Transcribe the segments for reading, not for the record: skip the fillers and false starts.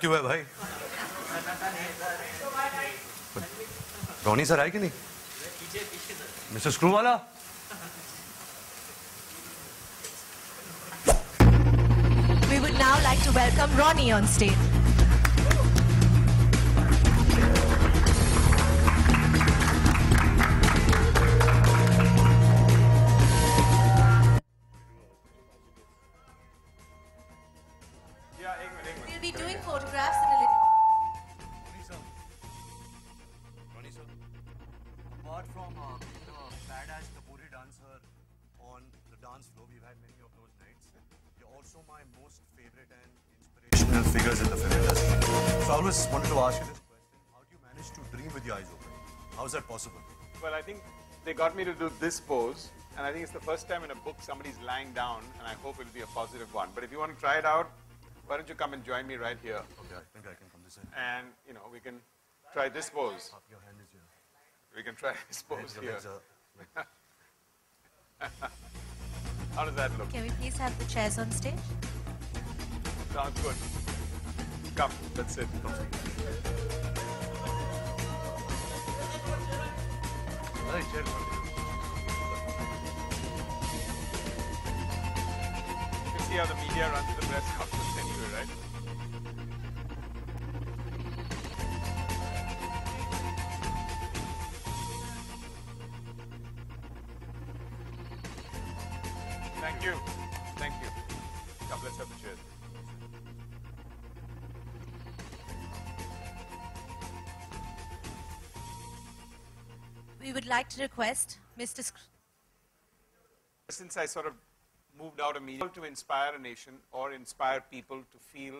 क्यों है भाई? रोनी सर आए कि नहीं? मिस्टर स्क्रू वाला? We would now like to welcome Ronnie on stage. We'll be doing photographs in a little. Ronnie sir, apart from being a badass Kapuri dancer on the dance floor, we've had many of those nights. You're also my most favorite and inspirational figures in the film industry. So I always wanted to ask you this question: how do you manage to dream with your eyes open? How is that possible? Well, I think they got me to do this pose, and I think it's the first time in a book somebody's lying down, and I hope it'll be a positive one. But if you want to try it out, why don't you come and join me right here? Okay, I think I can come this way. And, you know, we can try this pose. Your hand is here. We can try this pose Your here. legs are like How does that look? Can we please have the chairs on stage? Sounds good. Come, let's sit. Right, chair. You can see how the media runs the press conference anyway, right? Thank you. Thank you. Come, let's have the chairs. We would like to request Mr. Since I sort of moved out of media to inspire a nation or inspire people to feel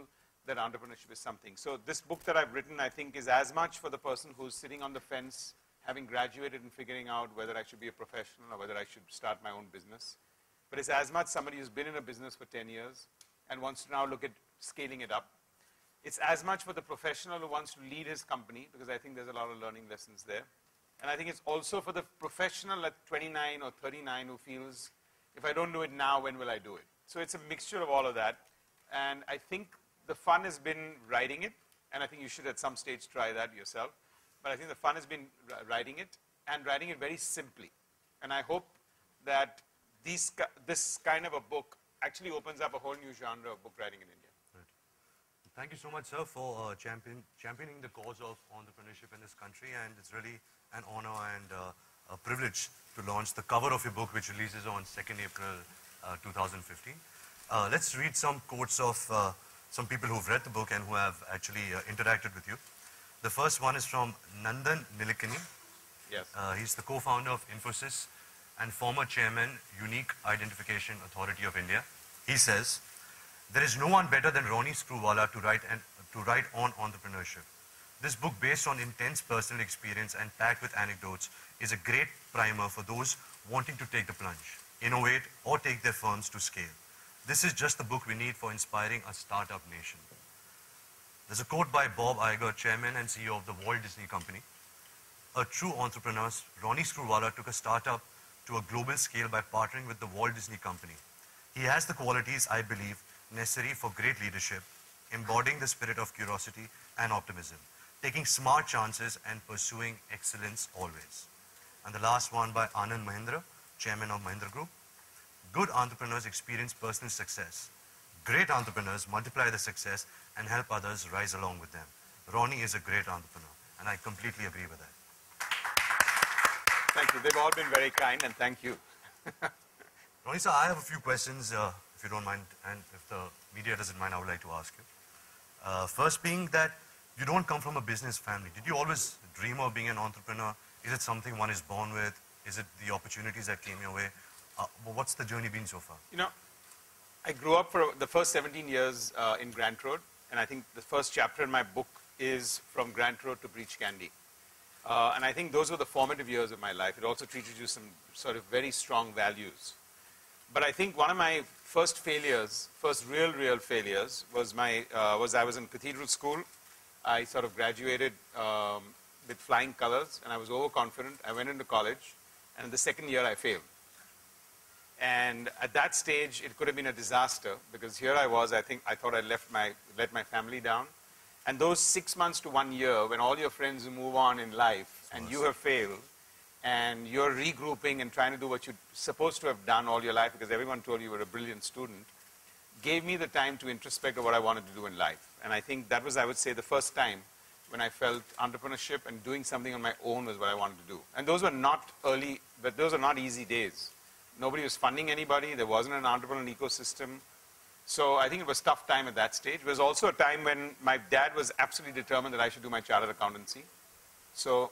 that entrepreneurship is something. So this book that I've written, I think, is as much for the person who's sitting on the fence, having graduated and figuring out whether I should be a professional or whether I should start my own business. But it's as much somebody who's been in a business for 10 years and wants to now look at scaling it up. It's as much for the professional who wants to lead his company, because I think there's a lot of learning lessons there. And I think it's also for the professional at 29 or 39 who feels, if I don't do it now, when will I do it? So it's a mixture of all of that. And I think the fun has been writing it, and I think you should at some stage try that yourself. But I think the fun has been writing it, and writing it very simply. And I hope that this kind of a book actually opens up a whole new genre of book writing in India. Thank you so much, sir, for championing the cause of entrepreneurship in this country, and it's really an honor and a privilege to launch the cover of your book, which releases on 2nd April 2015. Let's read some quotes of some people who've read the book and who have actually interacted with you. The first one is from Nandan Nilekani. Yes. He's the co-founder of Infosys and former chairman, Unique Identification Authority of India. He says, "There is no one better than Ronnie Screwvala to write on entrepreneurship. This book, based on intense personal experience and packed with anecdotes, is a great primer for those wanting to take the plunge, innovate, or take their firms to scale. This is just the book we need for inspiring a startup nation." There's a quote by Bob Iger, chairman and CEO of the Walt Disney Company. "A true entrepreneur, Ronnie Screwvala took a startup to a global scale by partnering with the Walt Disney Company. He has the qualities, I believe, necessary for great leadership, embodying the spirit of curiosity and optimism, taking smart chances and pursuing excellence always." And the last one by Anand Mahindra, chairman of Mahindra Group. "Good entrepreneurs experience personal success. Great entrepreneurs multiply the success and help others rise along with them. Ronnie is a great entrepreneur." And I completely agree with that. Thank you. They've all been very kind, and thank you. Ronnie sir, I have a few questions, if you don't mind, and if the media doesn't mind, I would like to ask you. First being that you don't come from a business family. Did you always dream of being an entrepreneur? Is it something one is born with? Is it the opportunities that came your way? What's the journey been so far? You know, I grew up for the first 17 years in Grant Road, and I think the first chapter in my book is from Grant Road to Breach Candy. And I think those were the formative years of my life. It also teaches you some sort of very strong values. But I think one of my first failures, first real failures, was I was in cathedral school. I sort of graduated with flying colors, and I was overconfident. I went into college, and in the second year I failed. And at that stage, it could have been a disaster, because here I was, I thought I let my family down. And those 6 months to 1 year, when all your friends move on in life and you have failed, and you're regrouping and trying to do what you're supposed to have done all your life because everyone told you were a brilliant student, gave me the time to introspect of what I wanted to do in life. And I think that was, I would say, the first time when I felt entrepreneurship and doing something on my own was what I wanted to do. And those were not early, but those are not easy days. Nobody was funding anybody. There wasn't an entrepreneurial ecosystem. So I think it was a tough time at that stage. It was also a time when my dad was absolutely determined that I should do my chartered accountancy. So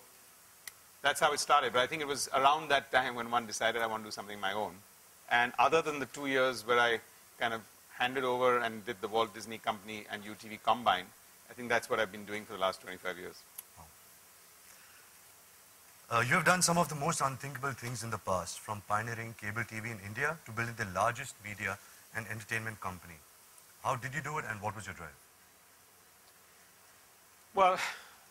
that's how it started. But I think it was around that time when one decided I want to do something of my own. And other than the 2 years where I kind of handed over and did the Walt Disney Company and UTV combined, I think that's what I've been doing for the last 25 years. You have done some of the most unthinkable things in the past, from pioneering cable TV in India to building the largest media and entertainment company. How did you do it, and what was your drive? Well,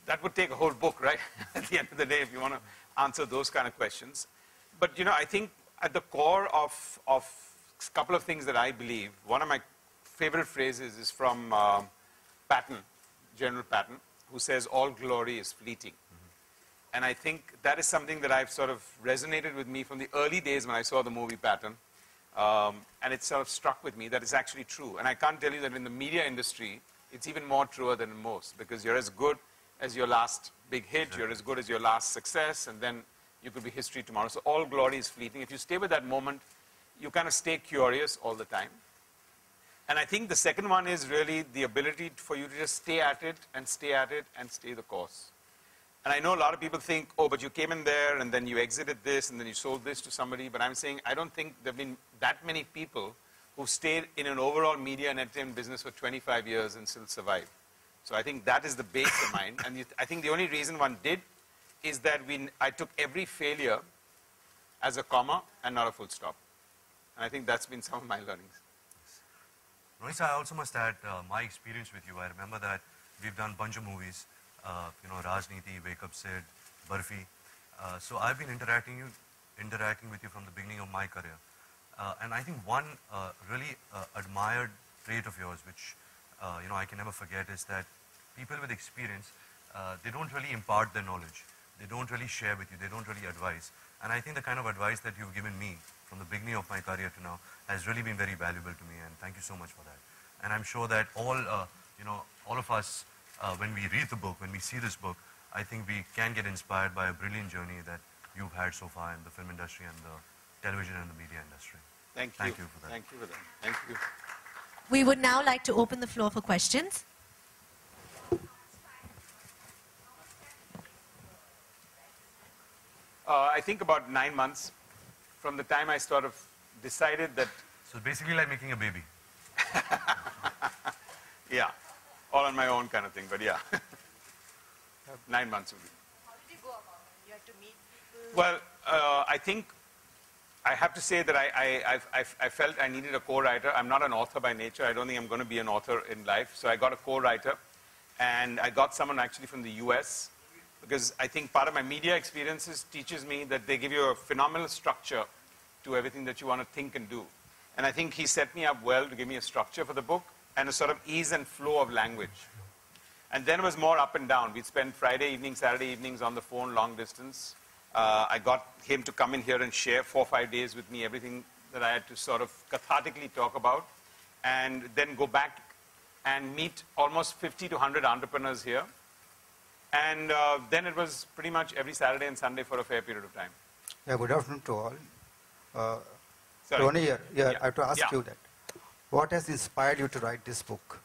that would take a whole book, right? At the end of the day, if you want to answer those kind of questions. But, you know, I think at the core of a couple of things that I believe, one of my favorite phrases is from Patton, General Patton, who says, all glory is fleeting. And I think that is something that I've sort of resonated with me from the early days when I saw the movie Patton. And it sort of struck with me that it's actually true. And I can't tell you that in the media industry, it's even more truer than most, because you're as good as your last big hit, you're as good as your last success, and then you could be history tomorrow. So all glory is fleeting. If you stay with that moment, you kind of stay curious all the time. And I think the second one is really the ability for you to just stay at it and stay at it and stay the course. And I know a lot of people think, oh, but you came in there and then you exited this and then you sold this to somebody. But I'm saying I don't think there have been that many people who stayed in an overall media and entertainment business for 25 years and still survived. So I think that is the base of mine. And I think the only reason one did is that I took every failure as a comma and not a full stop. And I think that's been some of my learnings. Rohit, I also must add my experience with you. I remember that we've done a bunch of movies, you know, Rajniti, Wake Up Sid, Barfi. So I've been interacting with you from the beginning of my career. And I think one really admired trait of yours, which you know, I can never forget, is that people with experience, they don't really impart their knowledge. They don't really share with you. They don't really advise. And I think the kind of advice that you've given me from the beginning of my career to now has really been very valuable to me, and thank you so much for that. And I'm sure that all, you know, all of us, when we read the book, when we see this book, I think we can get inspired by a brilliant journey that you've had so far in the film industry and the television and the media industry. Thank you. Thank you for that. Thank you for that. Thank you. We would now like to open the floor for questions. I think about 9 months from the time I sort of decided that... So basically like making a baby. Yeah, all on my own kind of thing, but yeah. 9 months would be. How did you go about it? You had to meet people? Well, I think I have to say that I felt I needed a co-writer. I'm not an author by nature. I don't think I'm going to be an author in life. So I got a co-writer. And I got someone actually from the US, because I think part of my media experiences teaches me that they give you a phenomenal structure to everything that you want to think and do. And I think he set me up well to give me a structure for the book and a sort of ease and flow of language. And then it was more up and down. We'd spend Friday evenings, Saturday evenings on the phone, long distance. I got him to come in here and share 4 or 5 days with me everything that I had to sort of cathartically talk about, and then go back and meet almost 50 to 100 entrepreneurs here. And then it was pretty much every Saturday and Sunday for a fair period of time. Yeah, good afternoon to all. Sorry. Ronnie here. Yeah, Yeah. I have to ask Yeah. you that. What has inspired you to write this book?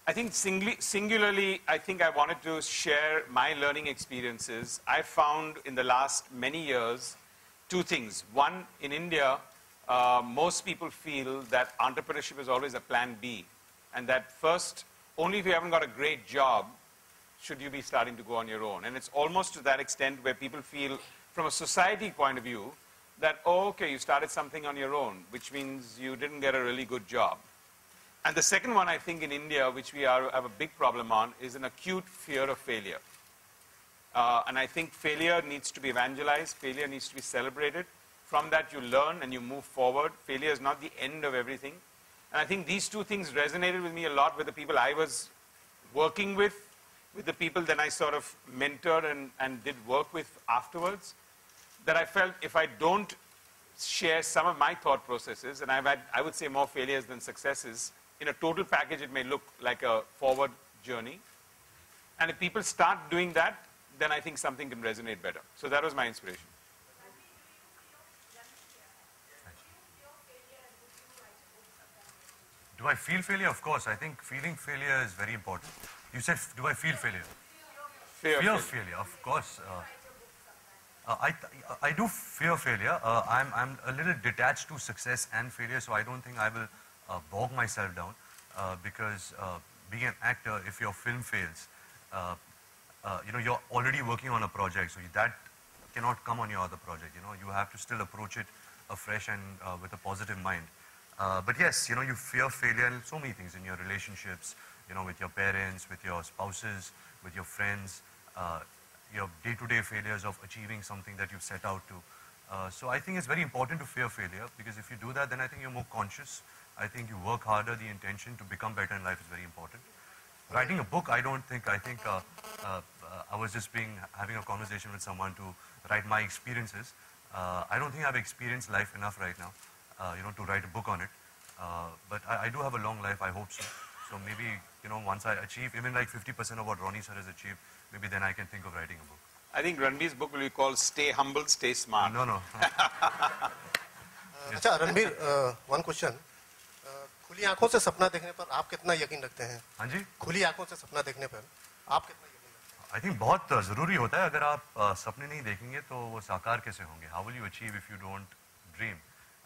I think singularly, I think I wanted to share my learning experiences. I found in the last many years 2 things. One, in India, most people feel that entrepreneurship is always a plan B. And that first, only if you haven't got a great job, should you be starting to go on your own. And it's almost to that extent where people feel, from a society point of view, that, oh, okay, you started something on your own, which means you didn't get a really good job. And the second one, I think, in India, which we have a big problem on, is an acute fear of failure. And I think failure needs to be evangelized. Failure needs to be celebrated. From that, you learn and you move forward. Failure is not the end of everything. And I think these 2 things resonated with me a lot with the people I was working with the people then I sort of mentored and did work with afterwards, that I felt if I don't share some of my thought processes, and I've had, I would say, more failures than successes, in a total package it may look like a forward journey. And if people start doing that, then I think something can resonate better. So that was my inspiration. Do I feel failure? Of course. I think feeling failure is very important. You said, do I feel failure? Fear of failure, of course. I do fear failure. I'm a little detached to success and failure, so I don't think I will bog myself down because being an actor, if your film fails, you're already working on a project, so that cannot come on your other project. You have to still approach it afresh and with a positive mind. But yes, you fear failure in so many things, in your relationships, with your parents, with your spouses, with your friends, your day-to-day failures of achieving something that you've set out to. So I think it's very important to fear failure, because if you do that, then I think you're more conscious. I think you work harder. The intention to become better in life is very important. Writing a book, I think I was just having a conversation with someone to write my experiences. I don't think I've experienced life enough right now, to write a book on it. But I do have a long life, I hope so. So maybe, once I achieve even like 50% of what Ronnie sir has achieved, maybe then I can think of writing a book. I think Ranbir's book will be called Stay Humble, Stay Smart. No. अच्छा Ranbir one question खुली आंखों से सपना देखने पर आप कितना यकीन रखते हैं? हाँ जी, खुली आंखों से सपना देखने पर आप कितना यकीन रखते हैं? आई थिंक बहुत ज़रूरी होता है. अगर आप सपने नहीं देखेंगे तो वो साकार कैसे होंगे? How will you achieve if you don't dream?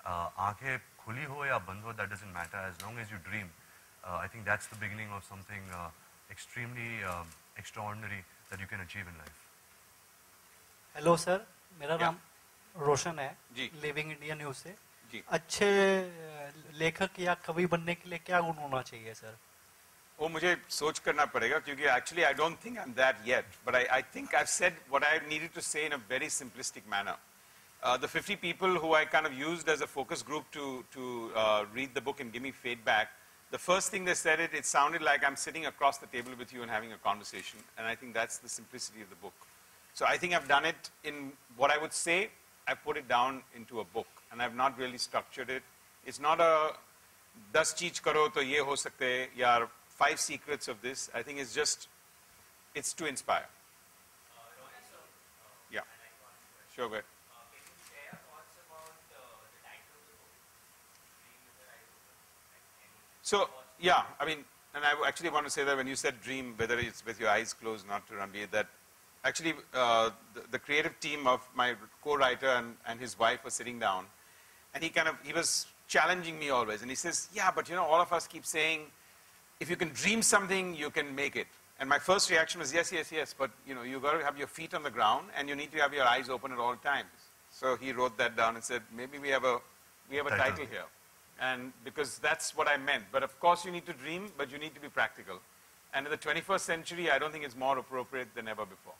आंखें खुली हो या बंद हो, that doesn't matter, as long as you dream. I think that's the beginning of something extremely extraordinary that you can achieve in life. Hello sir, मेरा Yeah. नाम रोशन है, जी. Living India news से. जी. अच्छे लेखक या कवि बनने के लिए क्या गुण होना चाहिए सर? वो मुझे सोच करना पड़ेगा, क्योंकि actually I don't think I'm that yet, but I think I've said what I needed to say in a very simplistic manner. The 50 people who I kind of used as a focus group to read the book and give me feedback, the first thing they said, it sounded like I'm sitting across the table with you and having a conversation, and I think that's the simplicity of the book. So I think I've done it in what I would say, I put it down into a book, and I've not really structured it. It's not a 10 cheez karo to ye ho sakte hai, ya 5 secrets of this. I think it's just, it's to inspire. Yeah. Sure, go ahead. So, yeah, I mean, and I actually want to say that when you said dream, whether it's with your eyes closed, not to Ranbir, that actually the creative team of my co-writer and his wife were sitting down, and he was challenging me always, and he says, yeah, but all of us keep saying, if you can dream something, you can make it. And my first reaction was, yes, but you've got to have your feet on the ground, and you need to have your eyes open at all times. So he wrote that down and said, maybe we have a title here. And because that's what I meant. But of course you need to dream, but you need to be practical. And in the 21st century, I don't think it's more appropriate than ever before.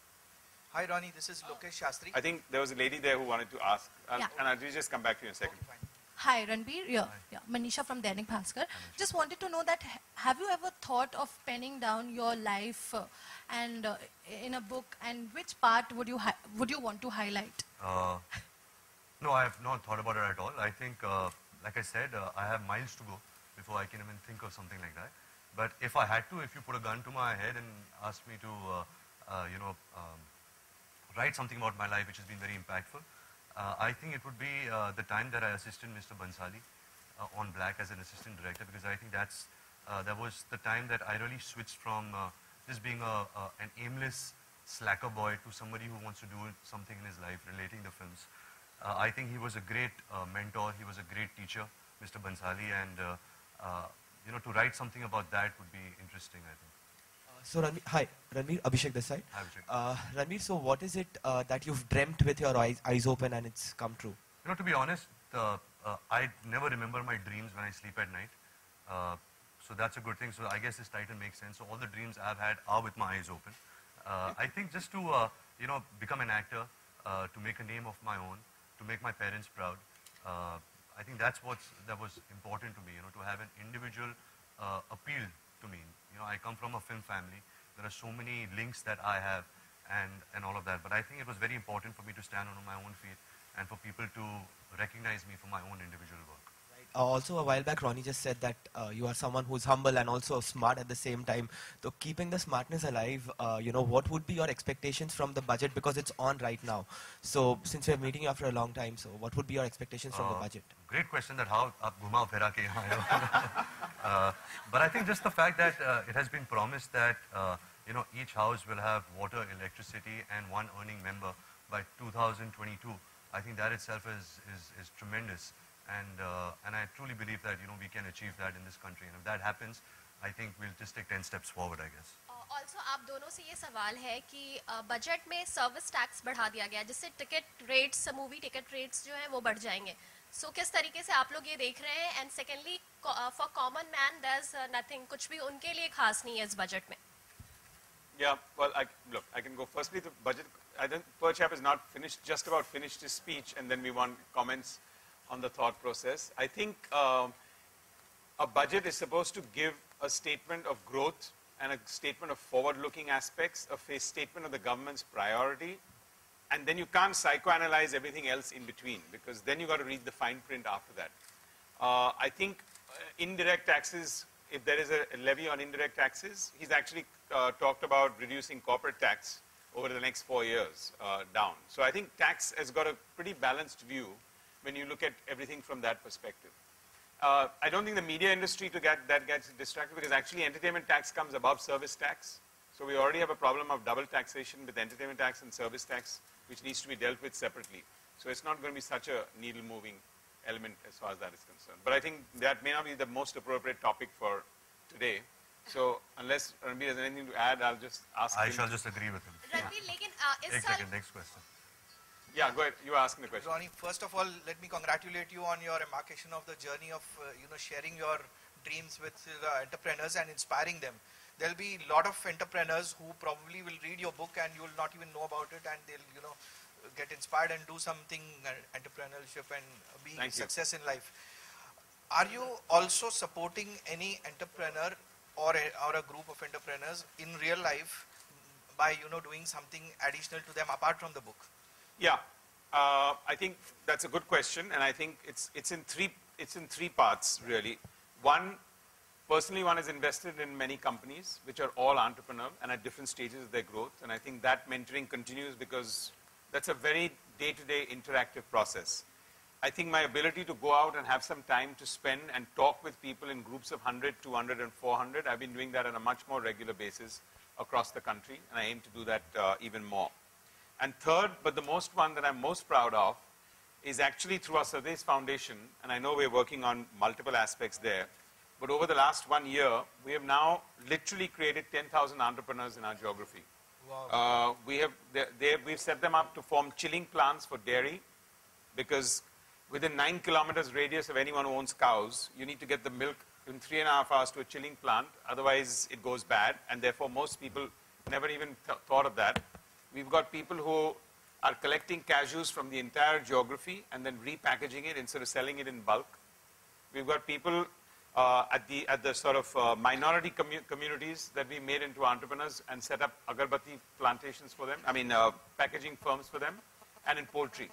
Hi Ronnie, this is Lokesh Shastri. I think there was a lady there who wanted to ask. Yeah. And I'll just come back to you in a second. Okay, fine. Hi, Ranbir. Yeah. Manisha from Dainik Bhaskar. Just wanted to know that have you ever thought of penning down your life and in a book, and which part would you want to highlight? No, I have not thought about it at all. I think, like I said, I have miles to go before I can even think of something like that. But if I had to, if you put a gun to my head and ask me to, write something about my life which has been very impactful, I think it would be the time that I assisted Mr. Bansali on Black as an assistant director, because I think that was the time that I really switched from just being an aimless slacker boy to somebody who wants to do something in his life relating the films. I think he was a great mentor, he was a great teacher, Mr. Bansali, and to write something about that would be interesting, I think. So hi, Ranbir, Abhishek this side. Hi, Abhishek. Ranbir, so what is it that you've dreamt with your eyes open and it's come true? To be honest, I never remember my dreams when I sleep at night. So that's a good thing. So I guess this title makes sense. So all the dreams I've had are with my eyes open. I think just to, become an actor, to make a name of my own, to make my parents proud. I think that was important to me, to have an individual appeal to me. You know, I come from a film family. There are so many links that I have and all of that. But I think it was very important for me to stand on my own feet and for people to recognize me for my own individual work. Also, a while back, Ronnie just said that you are someone who's humble and also smart at the same time. So, keeping the smartness alive, what would be your expectations from the budget, because it's on right now? So, since we're meeting you after a long time, so what would be your expectations from the budget? Great question. That how aap ghuma phira ke yahan aaye ho. But I think just the fact that it has been promised that each house will have water, electricity, and one earning member by 2022. I think that itself is tremendous. And I truly believe that we can achieve that in this country, and if that happens, I think we'll just take 10 steps forward, I guess. Also आप दोनों से ये सवाल है कि budget में service tax बढ़ा दिया गया, जिससे ticket rates, movie ticket rates जो हैं वो बढ़ जाएंगे. सो किस तरीके से आप लोग ये देख रहे हैं? And secondly, for common man there is nothing, कुछ भी उनके लिए खास नहीं है इस बजट में. Yeah, well, look, I can go. Firstly, the budget, I think Perchap is not finished, just about finished his speech, and then we want comments on the thought process. I think a budget is supposed to give a statement of growth and a statement of forward-looking aspects, a statement of the government's priority, and then you can't psychoanalyze everything else in between, because then you got to read the fine print after that. I think indirect taxes, if there is a levy on indirect taxes, he's actually talked about reducing corporate tax over the next 4 years down. So I think tax has got a pretty balanced view when you look at everything from that perspective. I don't think the media industry gets distracted, because actually entertainment tax comes above service tax. So we already have a problem of double taxation with entertainment tax and service tax, which needs to be dealt with separately. So it's not going to be such a needle-moving element as far as that is concerned. But I think that may not be the most appropriate topic for today. So unless Ranbir has anything to add, I'll just ask him. I shall just agree with him. Ranbir, लेकिन इस One साल second, next question. Yeah, go ahead. You are asking the question. Ronnie, first of all, let me congratulate you on your embarkation of the journey of sharing your dreams with entrepreneurs and inspiring them. There'll be a lot of entrepreneurs who probably will read your book and you will not even know about it, and they'll get inspired and do something entrepreneurship and be success in life. Are you also supporting any entrepreneur or a group of entrepreneurs in real life by doing something additional to them apart from the book? Yeah, I think that's a good question, and I think it's in three parts really. One, personally, one is invested in many companies which are all entrepreneur and at different stages of their growth, and I think that mentoring continues because that's a very day-to-day interactive process. I think my ability to go out and have some time to spend and talk with people in groups of 100, 200, and 400, I've been doing that on a much more regular basis across the country, and I aim to do that even more. And third, but the one that I'm most proud of, is actually through our Swadesh Foundation, and I know we're working on multiple aspects there, but over the last 1 year, we have now literally created 10,000 entrepreneurs in our geography. Wow. We've set them up to form chilling plants for dairy, because within 9 kilometers radius of anyone who owns cows, you need to get the milk in 3.5 hours to a chilling plant, otherwise it goes bad, and therefore most people never even thought of that. We've got people who are collecting cashews from the entire geography and then repackaging it instead of selling it in bulk. We've got people at the sort of minority communities that we made into entrepreneurs and set up agarbatti plantations for them, packaging firms for them, and in poultry.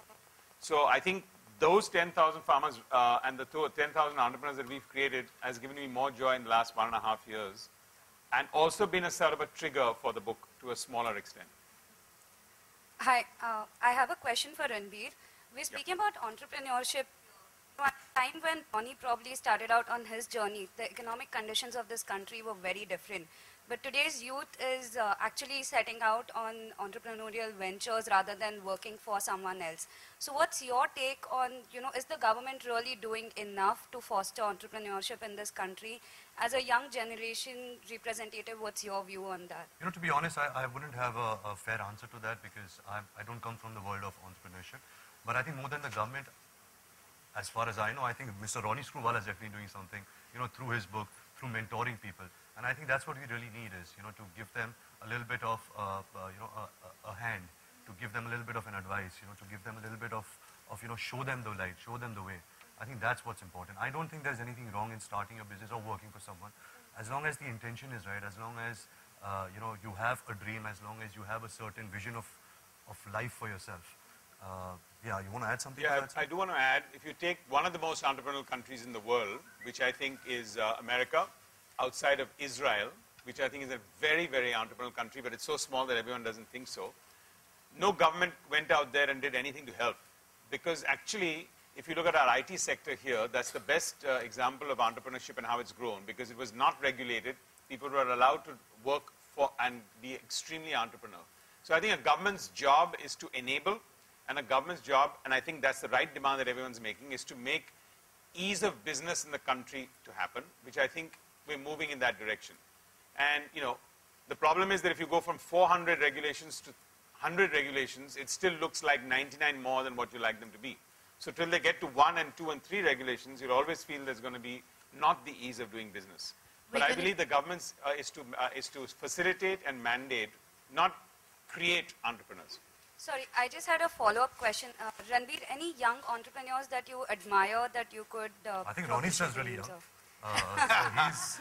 So I think those 10,000 farmers and the 10,000 entrepreneurs that we've created has given me more joy in the last 1.5 years, and also been a sort of a trigger for the book to a smaller extent. Hi, I have a question for Ranbir. We're speaking about entrepreneurship. At a time when Ronnie probably started out on his journey, the economic conditions of this country were very different. But today's youth is actually setting out on entrepreneurial ventures rather than working for someone else. So what's your take on, is the government really doing enough to foster entrepreneurship in this country? As a young generation representative, what's your view on that? To be honest, I wouldn't have a fair answer to that, because I don't come from the world of entrepreneurship. But I think more than the government, as far as I know, I think Mr. Ronnie Screwvala is definitely doing something, through his book, through mentoring people. And I think that's what we really need is, to give them a little bit of, a hand, to give them a little bit of an advice, to give them a little bit of, show them the light, show them the way. I think that's what's important. I don't think there's anything wrong in starting a business or working for someone. as long as the intention is right, as long as you have a dream, as long as you have a certain vision of life for yourself. Yeah, you want to add something? Yeah, to that, I do want to add, if you take one of the most entrepreneurial countries in the world, which I think is America, outside of Israel, which I think is a very, very entrepreneurial country, but it's so small that everyone doesn't think so. No government went out there and did anything to help. Because actually, if you look at our IT sector here, that's the best example of entrepreneurship and how it's grown, because it was not regulated. People were allowed to work for and be extremely entrepreneurial. So I think a government's job is to enable, and a government's job, and I think that's the right demand that everyone's making, is to make ease of business in the country to happen, which I think we're moving in that direction. And, the problem is that if you go from 400 regulations to 100 regulations, it still looks like 99 more than what you like them to be. So till they get to 1 and 2 and 3 regulations, you'll always feel there's going to be not the ease of doing business. But I believe the government is to facilitate and mandate, not create entrepreneurs. Sorry, I just had a follow-up question. Ranveer, any young entrepreneurs that you admire that you could... I think Ronnie Sir is really young. So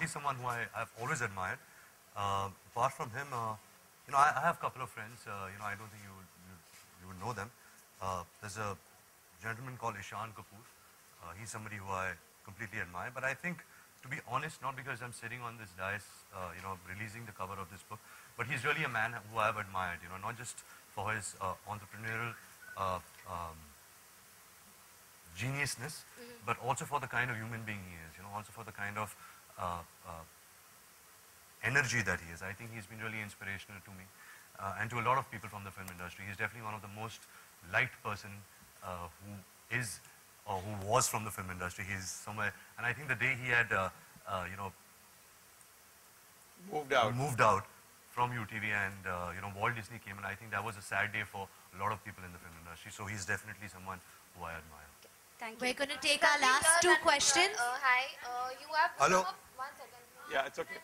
he's someone who I've always admired. Apart from him, I have a couple of friends. I don't think you would know them. There's a gentleman called Ishan Kapoor. He's somebody who I completely admire. But I think, to be honest, not because I'm sitting on this dais, releasing the cover of this book, but he's really a man who I've admired. Not just for his entrepreneurial geniusness, but also for the kind of human being he is. Also for the kind of energy that he is. I think he's been really inspirational to me and to a lot of people from the film industry. He's definitely one of the most liked person who is or who was from the film industry. He's somewhere, and I think the day he had, moved out from UTV and, Walt Disney came, and I think that was a sad day for a lot of people in the film industry. So he's definitely someone who I admire. Thank you. We're going to take our last two questions. Hi, you have... Hello. 1 second. Yeah, it's okay.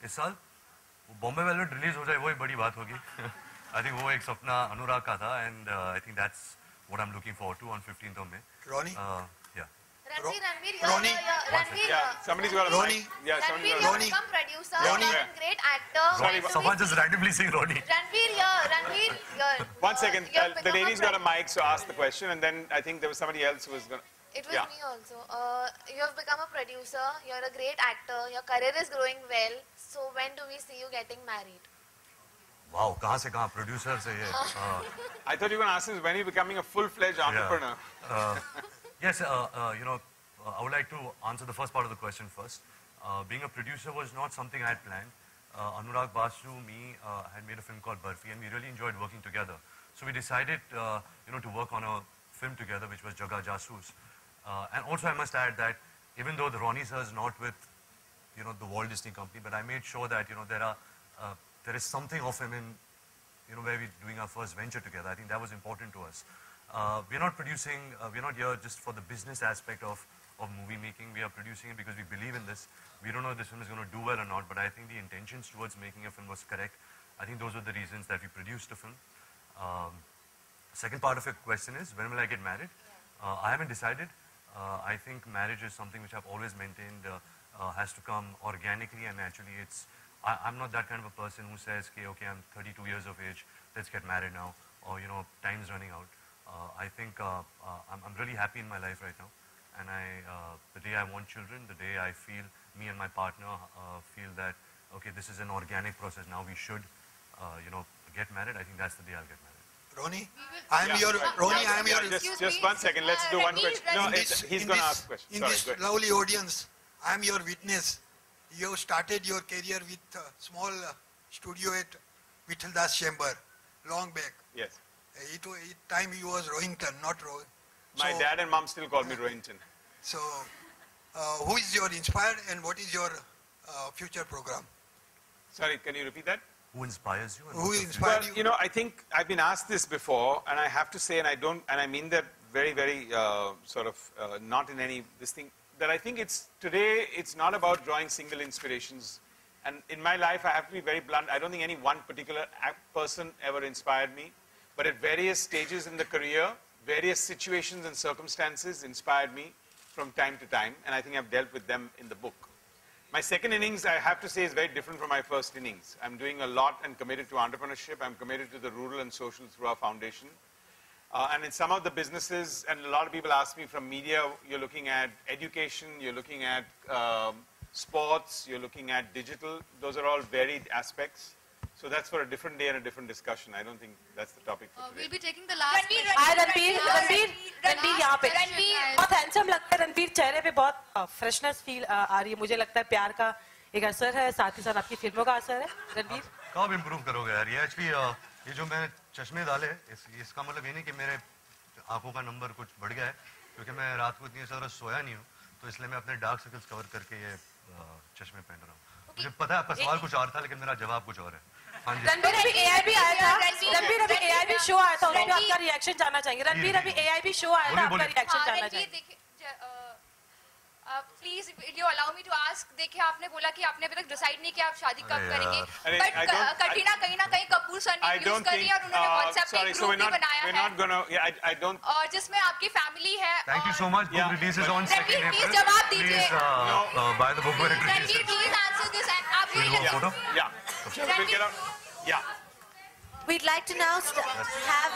इस साल Bombay velvet release हो जाए वही बड़ी बात होगी. I think वो एक सपना अनुराग का था, and I think that's what I'm looking forward to on 15th of May. Ronnie? Yeah. Ronnie? Yeah, somebody's got a Ronnie? mic. Yeah, somebody's Ranveer, got a you mic. become producer, Ronnie? you're a great actor. Sorry, Someone just randomly saying Ronnie. Ranveer, you're... 1 second, the lady's got a mic, so ask the question, and then I think there was somebody else who was going to... It was me also. You have become a producer, you're a great actor, your career is growing well. So when do we see you getting married? Wow, कहाँ से कहाँ producer से ये. I thought you were going to ask us when you're becoming a full-fledged entrepreneur. Yes, I would like to answer the first part of the question first. Being a producer was not something I had planned. Anurag Basu, me, had made a film called Barfi, and we really enjoyed working together. So we decided, to work on a film together, which was Jaga Jasoos. And also I must add that even though the Ronnie sir is not with, the Walt Disney Company, but I made sure that, there is something of him in, where we're doing our first venture together. I think that was important to us. We're not producing, we're not here just for the business aspect of movie making. We are producing it because we believe in this. We don't know if this film is going to do well or not, but I think the intentions towards making a film was correct. I think those were the reasons that we produced the film. Second part of your question is, when will I get married? I haven't decided. I think marriage is something which I've always maintained has to come organically and naturally. I'm not that kind of a person who says, okay, I'm 32 years of age, let's get married now, or, time's running out. I think I'm really happy in my life right now. And the day I want children, the day I feel, me and my partner feel that, okay, this is an organic process, now we should, get married, I think that's the day I'll get married. Ronnie, I am your... Just 1 second, let's do one question. No, he's going to ask a question. In Sorry, this go ahead. lovely audience, I am your witness. You started your career with a small studio at Vithaldas Chamber, long back. Yes. Time you was Rohinton, not Roy. My dad and mom still call me Rohinton. So, who is your inspired and what is your future program? Sorry, can you repeat that? Who inspires you? Who inspired you? I think I've been asked this before, and I have to say, and I mean that very, very not in any this thing, that I think today it's not about drawing single inspirations. And in my life, I have to be very blunt. I don't think any one particular person ever inspired me. But at various stages in the career, various situations and circumstances inspired me from time to time, and I think I've dealt with them in the book. My second innings, I have to say, is very different from my first innings. I'm doing a lot and committed to entrepreneurship. I'm committed to the rural and social through our foundation. And in some of the businesses, and a lot of people ask me from media, you're looking at education, you're looking at sports, you're looking at digital. Those are all varied aspects. So that's for a different day and a different discussion. I don't think that's the topic for today. We'll be taking the last question. हाय रणबीर यहाँ पे बहुत handsome लगता है रणबीर चेहरे पे बहुत freshness feel आ रही है मुझे लगता है प्यार का एक असर है साथ ही साथ आपकी फिल्मों का असर है रणबीर कब इम्प्रूव करोगे यार ये एक्चुअली ये जो मैंने चश्मे डाले इसका मतलब ये नहीं कि मेरे आंखों का नंबर कुछ बढ़ गया है क्योंकि मैं रात को इतनी ज़्यादा सोया नहीं हूँ तो इसलिए मैं अपने डार्क सर्कल्स कवर करके ये चश्मे पहन रहा हूँ मुझे पता है आपका सवाल कुछ और था लेकिन मेरा जवाब कुछ और है रणबीर अभी AIB आया था रणबीर अभी AIB शो आया था उसमें आपका रिएक्शन जानना चाहेंगे रणबीर अभी AIB शो आया था आपका रिएक्शन जानना चाहेंगे please you allow me to ask देखिए आपने बोला कि आपने अभी तक डिसाइड नहीं किया आप शादी कब करेंगे बट कटरीना कहीं ना कहीं कपूर सर ने यूज करी और उन्होंने कॉन्सेप्ट एक ग्रुप भी बनाया है और जिसमें आपकी फैमिली है thank you so much book releases on 2nd April please जवाब दीजिए by the book where it Ranbir please answer this and आप ये photo Yeah. We'd like to now have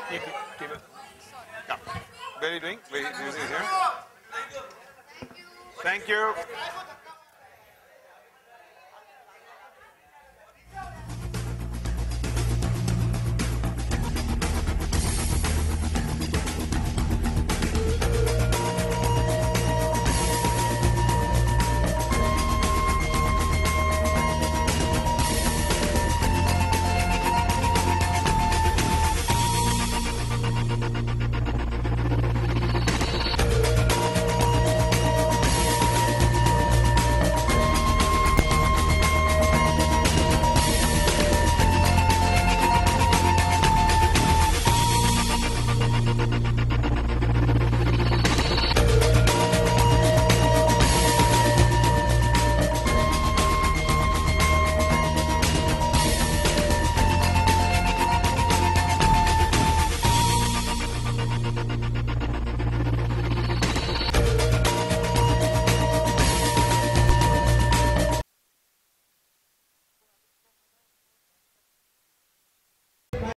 Keep it. Yeah. Where are you doing? Where are you here? Thank you.